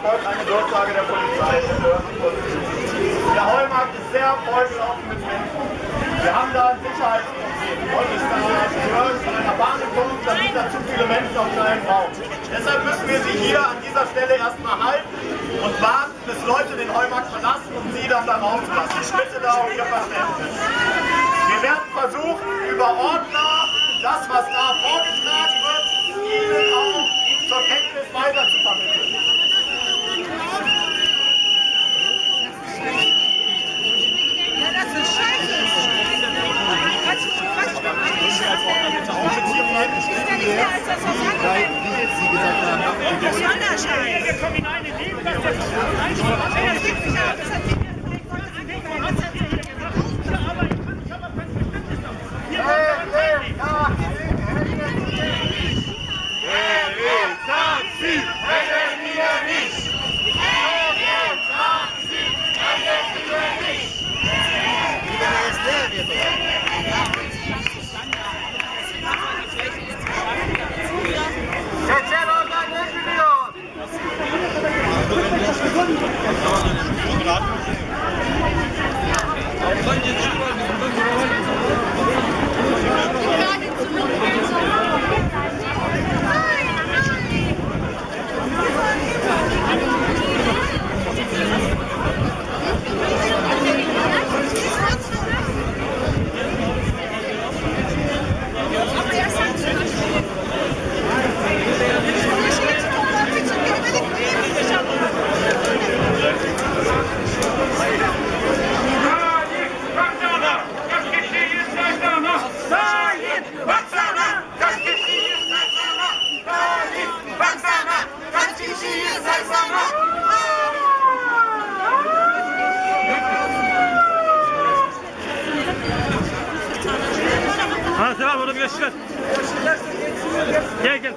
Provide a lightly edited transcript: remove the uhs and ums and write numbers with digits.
Eine Durchsage der Polizei. Der Heumarkt ist sehr vollgelaufen mit Menschen. Wir haben da ein Sicherheitsproblem. Heute ist da von einer Bahn gekommen, da sind da zu viele Menschen auf einem Raum. Deshalb müssen wir sie hier an dieser Stelle erstmal halten und warten, bis Leute den Heumarkt verlassen und sie dann da rauszulassen. Ich bitte da um Ihr Verständnis. Wir werden versuchen, über Ordner das, was da vorgetragen wird, Ihnen auch zur Kenntnis weiter zu vermitteln. Ha, selam, orada bir yaşlar. Gel gel.